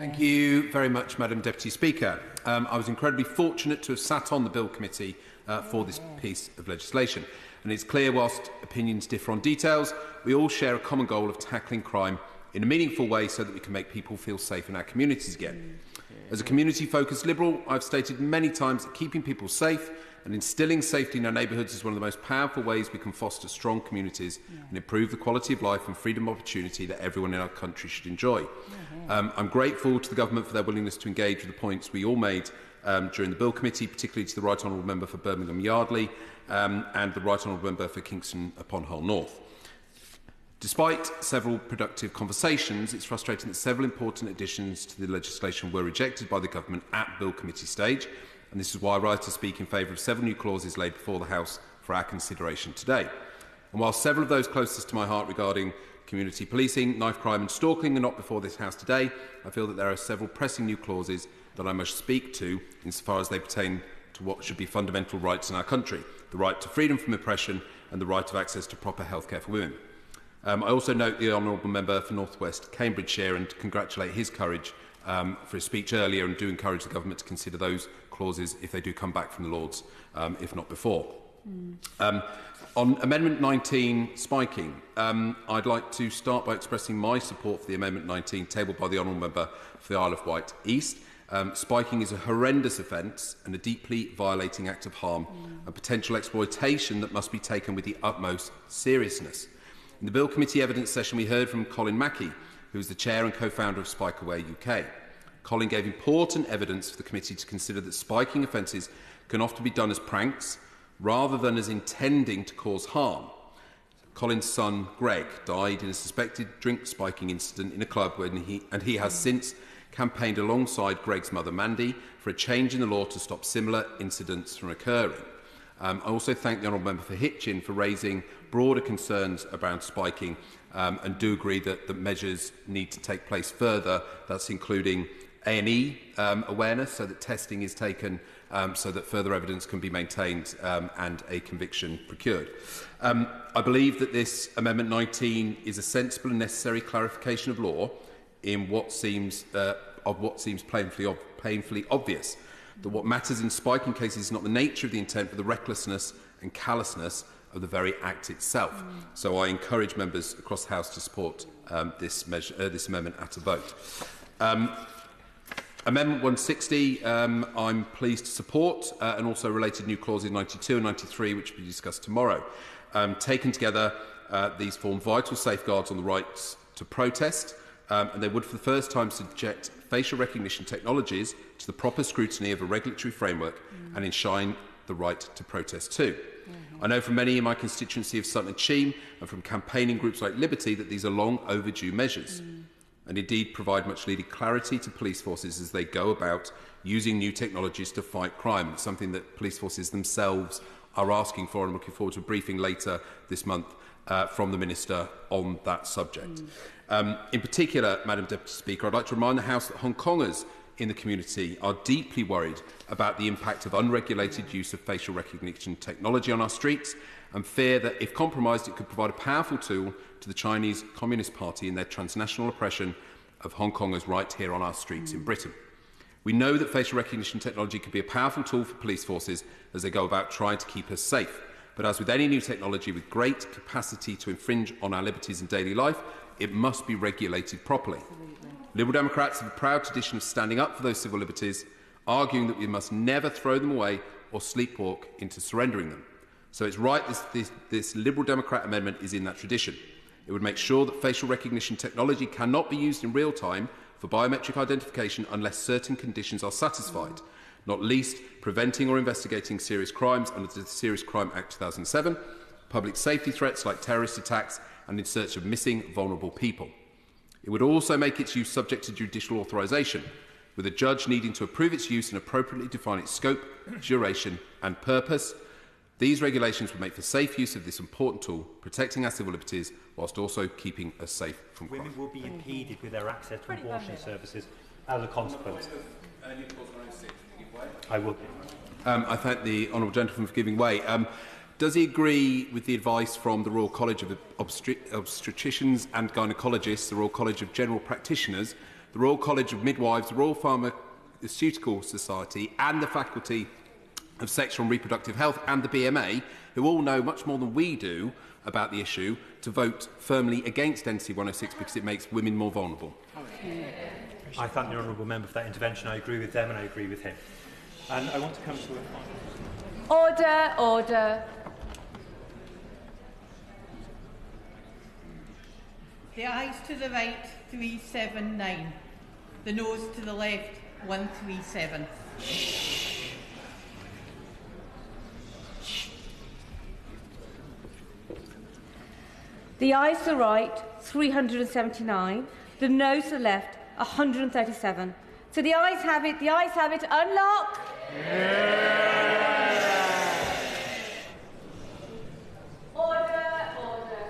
Thank you very much, Madam Deputy Speaker. I was incredibly fortunate to have sat on the Bill Committee for this piece of legislation. And it's clear, whilst opinions differ on details, we all share a common goal of tackling crime in a meaningful way so that we can make people feel safe in our communities again. As a community-focused Liberal, I've stated many times that keeping people safe and instilling safety in our neighbourhoods is one of the most powerful ways we can foster strong communities and improve the quality of life and freedom of opportunity that everyone in our country should enjoy. I'm grateful to the Government for their willingness to engage with the points we all made during the Bill Committee, particularly to the Right Honourable Member for Birmingham Yardley and the Right Honourable Member for Kingston upon Hull North. Despite several productive conversations, it's frustrating that several important additions to the legislation were rejected by the Government at Bill Committee stage, and this is why I rise to speak in favour of several new clauses laid before the House for our consideration today. And while several of those closest to my heart regarding community policing, knife crime and stalking are not before this House today, I feel that there are several pressing new clauses that I must speak to insofar as they pertain to what should be fundamental rights in our country: the right to freedom from oppression and the right of access to proper healthcare for women. I also note the Honourable Member for North West Cambridgeshire and congratulate his courage for his speech earlier, and do encourage the Government to consider those clauses if they do come back from the Lords, if not before. On Amendment 19, spiking, I'd like to start by expressing my support for the Amendment 19 tabled by the Honourable Member for the Isle of Wight East. Spiking is a horrendous offence and a deeply violating act of harm and potential exploitation that must be taken with the utmost seriousness. In the Bill Committee evidence session, we heard from Colin Mackey, who is the chair and co-founder of Spike Away UK. Colin gave important evidence for the committee to consider that spiking offences can often be done as pranks rather than as intending to cause harm. Colin's son, Greg, died in a suspected drink spiking incident in a club and he has since campaigned alongside Greg's mother, Mandy, for a change in the law to stop similar incidents from occurring. I also thank the Honourable Member for Hitchin for raising broader concerns around spiking and do agree that the measures need to take place further. That's including A&E awareness, so that testing is taken so that further evidence can be maintained and a conviction procured. I believe that this Amendment 19 is a sensible and necessary clarification of law in what seems painfully obvious. That what matters in spiking cases is not the nature of the intent, but the recklessness and callousness of the very act itself. So I encourage members across the House to support this amendment at a vote. Amendment 160, I'm pleased to support, and also related new clauses 92 and 93, which will be discussed tomorrow. Taken together, these form vital safeguards on the rights to protest, and they would for the first time subject facial recognition technologies to the proper scrutiny of a regulatory framework and enshrine the right to protest too. I know from many in my constituency of Sutton and Cheam and from campaigning groups like Liberty that these are long overdue measures and indeed provide much needed clarity to police forces as they go about using new technologies to fight crime. It's something that police forces themselves are asking for, and I'm looking forward to a briefing later this month from the Minister on that subject. In particular, Madam Deputy Speaker, I'd like to remind the House that Hong Kongers in the community are deeply worried about the impact of unregulated use of facial recognition technology on our streets and fear that, if compromised, it could provide a powerful tool to the Chinese Communist Party in their transnational oppression of Hong Kongers right here on our streets in Britain. We know that facial recognition technology can be a powerful tool for police forces as they go about trying to keep us safe. But as with any new technology with great capacity to infringe on our liberties in daily life, it must be regulated properly. Liberal Democrats have a proud tradition of standing up for those civil liberties, arguing that we must never throw them away or sleepwalk into surrendering them. So it's right this Liberal Democrat amendment is in that tradition. It would make sure that facial recognition technology cannot be used in real time for biometric identification unless certain conditions are satisfied, not least preventing or investigating serious crimes under the Serious Crime Act 2007, public safety threats like terrorist attacks, and in search of missing vulnerable people. It would also make its use subject to judicial authorisation, with a judge needing to approve its use and appropriately define its scope, duration and purpose. These regulations would make for safe use of this important tool, protecting our civil liberties whilst also keeping us safe from crime. Women will be impeded with their access to abortion services as a consequence. I will. I thank the honourable gentleman for giving way. Does he agree with the advice from the Royal College of Obstetricians and Gynaecologists, the Royal College of General Practitioners, the Royal College of Midwives, the Royal Pharmaceutical Society and the Faculty of Sexual and Reproductive Health and the BMA, who all know much more than we do about the issue, to vote firmly against NC 106 because it makes women more vulnerable. I thank the honourable member for that intervention. I agree with them and I agree with him. And I want to come to a final. Order, order. The ayes to the right, 379. The noes to the left, 137. The ayes to the right, 379. The noes to the left, 137. So the ayes have it. The ayes have it. Unlock. Order, order.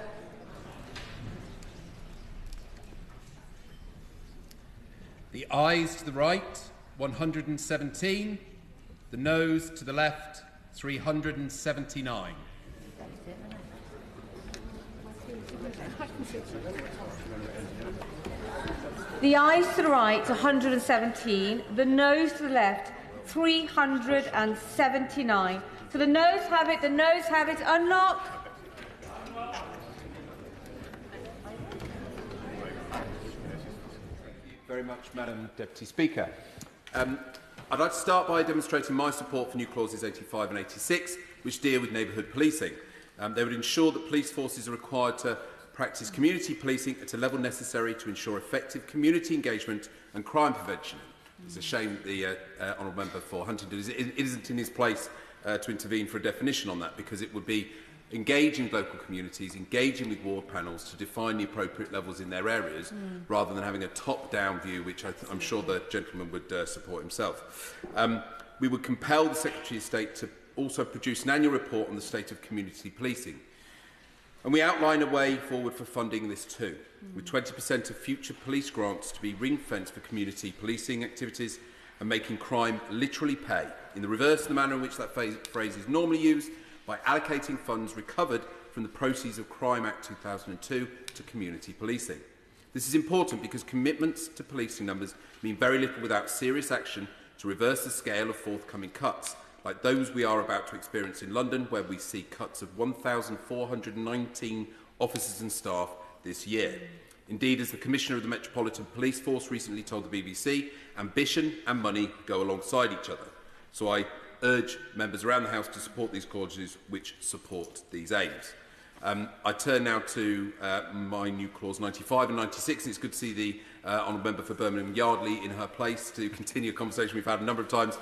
The ayes to the right, 117. The noes to the left, 379. The ayes to the right, 117. The noes to the left, 379. So the noes have it. The noes have it. Unlock. Very much, Madam Deputy Speaker. I'd like to start by demonstrating my support for new clauses 85 and 86, which deal with neighbourhood policing. They would ensure that police forces are required to practice community policing at a level necessary to ensure effective community engagement and crime prevention. It's a shame the Honourable Member for Huntingdon isn't in his place to intervene for a definition on that, because it would be engaging local communities, engaging with ward panels to define the appropriate levels in their areas, rather than having a top-down view, which I'm sure the gentleman would support himself. We would compel the Secretary of State to also produce an annual report on the state of community policing. And we outline a way forward for funding this too, with 20% of future police grants to be ring-fenced for community policing activities and making crime literally pay, in the reverse of the manner in which that phrase is normally used, by allocating funds recovered from the proceeds of Crime Act 2002 to community policing. This is important because commitments to policing numbers mean very little without serious action to reverse the scale of forthcoming cuts, like those we are about to experience in London, where we see cuts of 1,419 officers and staff this year. Indeed, as the Commissioner of the Metropolitan Police Force recently told the BBC, ambition and money go alongside each other. So I urge members around the House to support these clauses which support these aims. I turn now to my new clause 95 and 96, and it's good to see the Honourable Member for Birmingham Yardley in her place to continue a conversation we've had a number of times,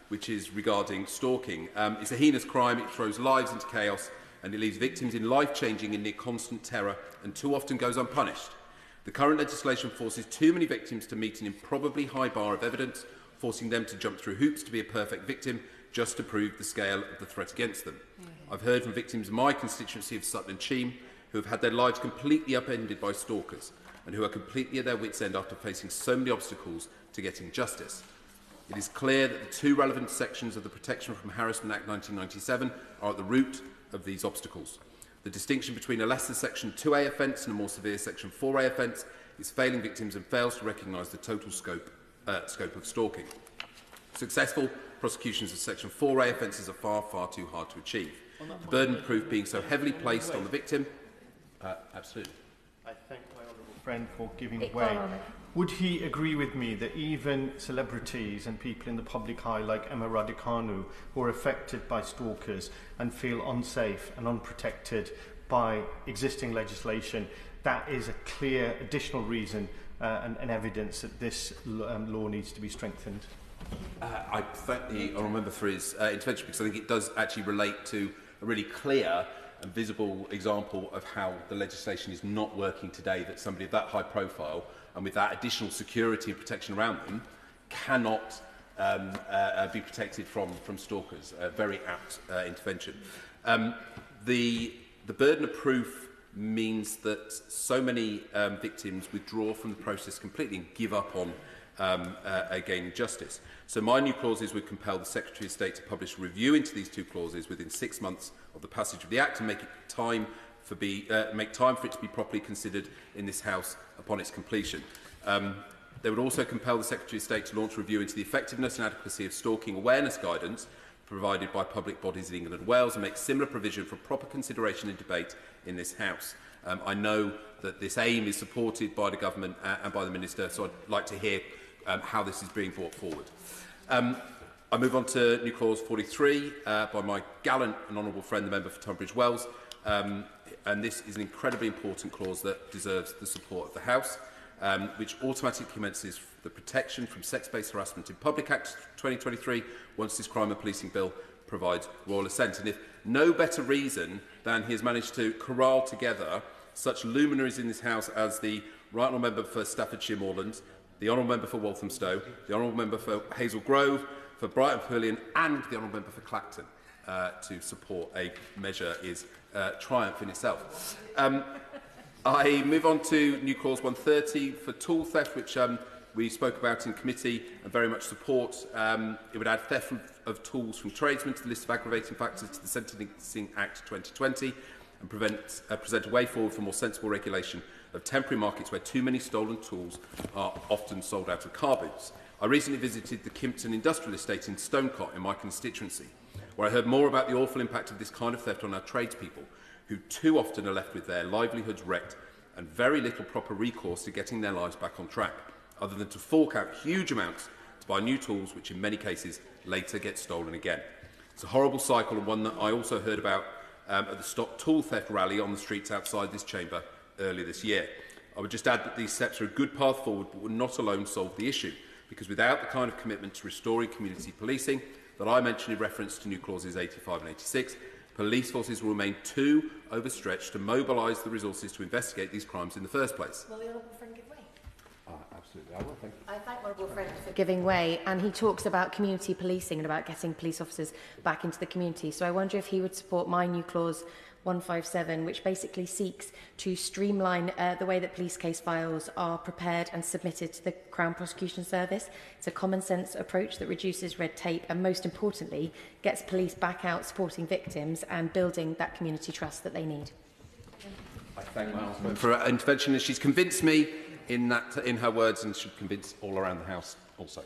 which is regarding stalking. It's a heinous crime, it throws lives into chaos, and it leaves victims in life-changing and near constant terror, and too often goes unpunished. The current legislation forces too many victims to meet an improbably high bar of evidence, forcing them to jump through hoops to be a perfect victim just to prove the scale of the threat against them. I've heard from victims in my constituency of Sutton and Cheam who have had their lives completely upended by stalkers and who are completely at their wits' end after facing so many obstacles to getting justice. It is clear that the two relevant sections of the Protection from Harassment Act 1997 are at the root of these obstacles. The distinction between a lesser Section 2A offence and a more severe Section 4A offence is failing victims and fails to recognise the total scope of stalking. Successful prosecutions of Section 4A offences are far, far too hard to achieve. The burden of proof being so heavily placed on the victim. Absolutely. I thank my honourable friend for giving way. Would he agree with me that even celebrities and people in the public eye like Emma Raducanu, who are affected by stalkers and feel unsafe and unprotected by existing legislation, that is a clear additional reason and evidence that this law needs to be strengthened? I thank the Honourable Member for his intervention, because I think it does actually relate to a really clear and visible example of how the legislation is not working today, that somebody of that high profile and with that additional security and protection around them cannot be protected from stalkers. A very apt intervention. The burden of proof means that so many victims withdraw from the process completely and give up on gaining justice. So my new clauses would compel the Secretary of State to publish a review into these two clauses within 6 months of the passage of the Act and make time for it to be properly considered in this House upon its completion. They would also compel the Secretary of State to launch a review into the effectiveness and adequacy of stalking awareness guidance provided by public bodies in England and Wales, and make similar provision for proper consideration and debate in this House. I know that this aim is supported by the Government and by the Minister, so I'd like to hear how this is being brought forward. I move on to new clause 43 by my gallant and honourable friend, the member for Tunbridge Wells. And this is an incredibly important clause that deserves the support of the House, which automatically commences the protection from sex-based harassment in Public Act 2023 once this crime and policing bill provides royal assent. And if no better reason than he has managed to corral together such luminaries in this House as the Right Honourable Member for Staffordshire Moorlands, the Honourable Member for Walthamstow, the Honourable Member for Hazel Grove, for Brighton Pavilion and the Honourable Member for Clacton to support a measure is triumph in itself. I move on to new clause 130 for tool theft, which we spoke about in committee and very much support. It would add theft of tools from tradesmen to the list of aggravating factors to the Sentencing Act 2020 and present a way forward for more sensible regulation of temporary markets where too many stolen tools are often sold out of car boots. I recently visited the Kimpton Industrial Estate in Stonecott in my constituency, where I heard more about the awful impact of this kind of theft on our tradespeople, who too often are left with their livelihoods wrecked and very little proper recourse to getting their lives back on track, other than to fork out huge amounts to buy new tools, which in many cases later get stolen again. It's a horrible cycle, and one that I also heard about at the Stop Tool Theft rally on the streets outside this chamber earlier this year. I would just add that these steps are a good path forward, but would not alone solve the issue, because without the kind of commitment to restoring community policing that I mentioned in reference to new clauses 85 and 86, police forces will remain too overstretched to mobilise the resources to investigate these crimes in the first place. Will the Honourable Friend give way? Absolutely, I will, thank you. I thank the Honourable Friend for giving way, and he talks about community policing and about getting police officers back into the community. So I wonder if he would support my new clause 157, which basically seeks to streamline the way that police case files are prepared and submitted to the Crown Prosecution Service. It's a common sense approach that reduces red tape and, most importantly, gets police back out supporting victims and building that community trust that they need. I thank my husband for her intervention, and she's convinced me in her words, and should convince all around the House also.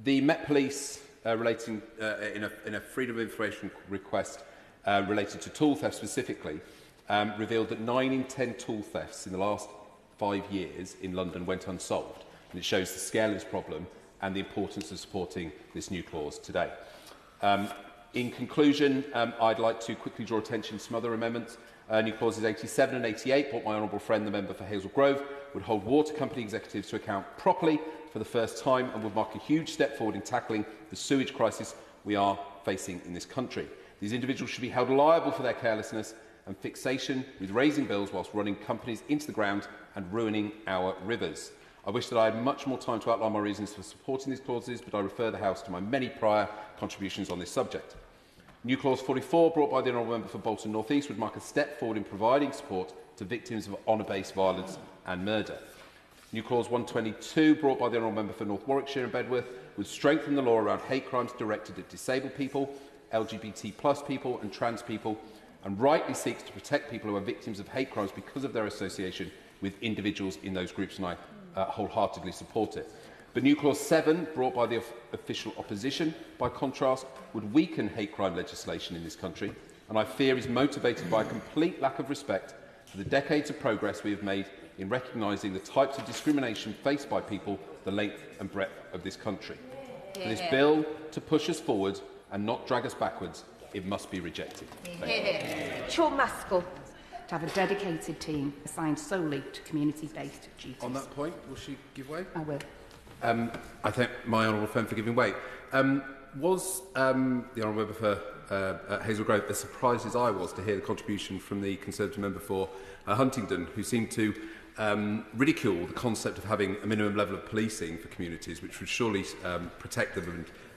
The Met Police relating in a freedom of information request related to tool theft specifically, revealed that 9 in 10 tool thefts in the last 5 years in London went unsolved. And it shows the scale of this problem and the importance of supporting this new clause today. In conclusion, I'd like to quickly draw attention to some other amendments. New clauses 87 and 88, what my honourable friend, the member for Hazel Grove, would hold water company executives to account properly for the first time and would mark a huge step forward in tackling the sewage crisis we are facing in this country. These individuals should be held liable for their carelessness and fixation with raising bills whilst running companies into the ground and ruining our rivers. I wish that I had much more time to outline my reasons for supporting these clauses, but I refer the House to my many prior contributions on this subject. New clause 44, brought by the Honourable Member for Bolton North East, would mark a step forward in providing support to victims of honour-based violence and murder. New clause 122, brought by the Honourable Member for North Warwickshire and Bedworth, would strengthen the law around hate crimes directed at disabled people, LGBT+ people and trans people, and rightly seeks to protect people who are victims of hate crimes because of their association with individuals in those groups, and I wholeheartedly support it. But new clause 7, brought by the official opposition, by contrast, would weaken hate crime legislation in this country, and I fear is motivated by a complete lack of respect for the decades of progress we have made in recognising the types of discrimination faced by people the length and breadth of this country. For this bill to push us forward and not drag us backwards, it must be rejected. Sean Maskell. To have a dedicated team assigned solely to community-based duties. On that point, will she give way? I will. I thank my honourable friend for giving way. Was the honourable member for Hazel Grove as surprised as I was to hear the contribution from the Conservative member for Huntingdon, who seemed to ridicule the concept of having a minimum level of policing for communities, which would surely protect them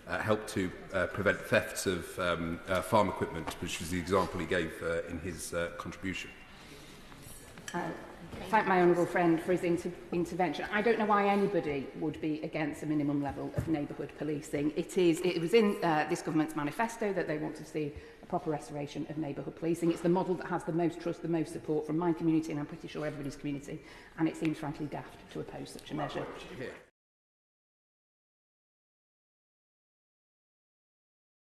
and help to prevent thefts of farm equipment, which was the example he gave in his contribution. thank my honourable friend for his intervention. I don't know why anybody would be against a minimum level of neighbourhood policing. It was in this government's manifesto that they want to see a proper restoration of neighbourhood policing. It's the model that has the most trust, the most support from my community, and I'm pretty sure everybody's community, and it seems frankly daft to oppose such a measure.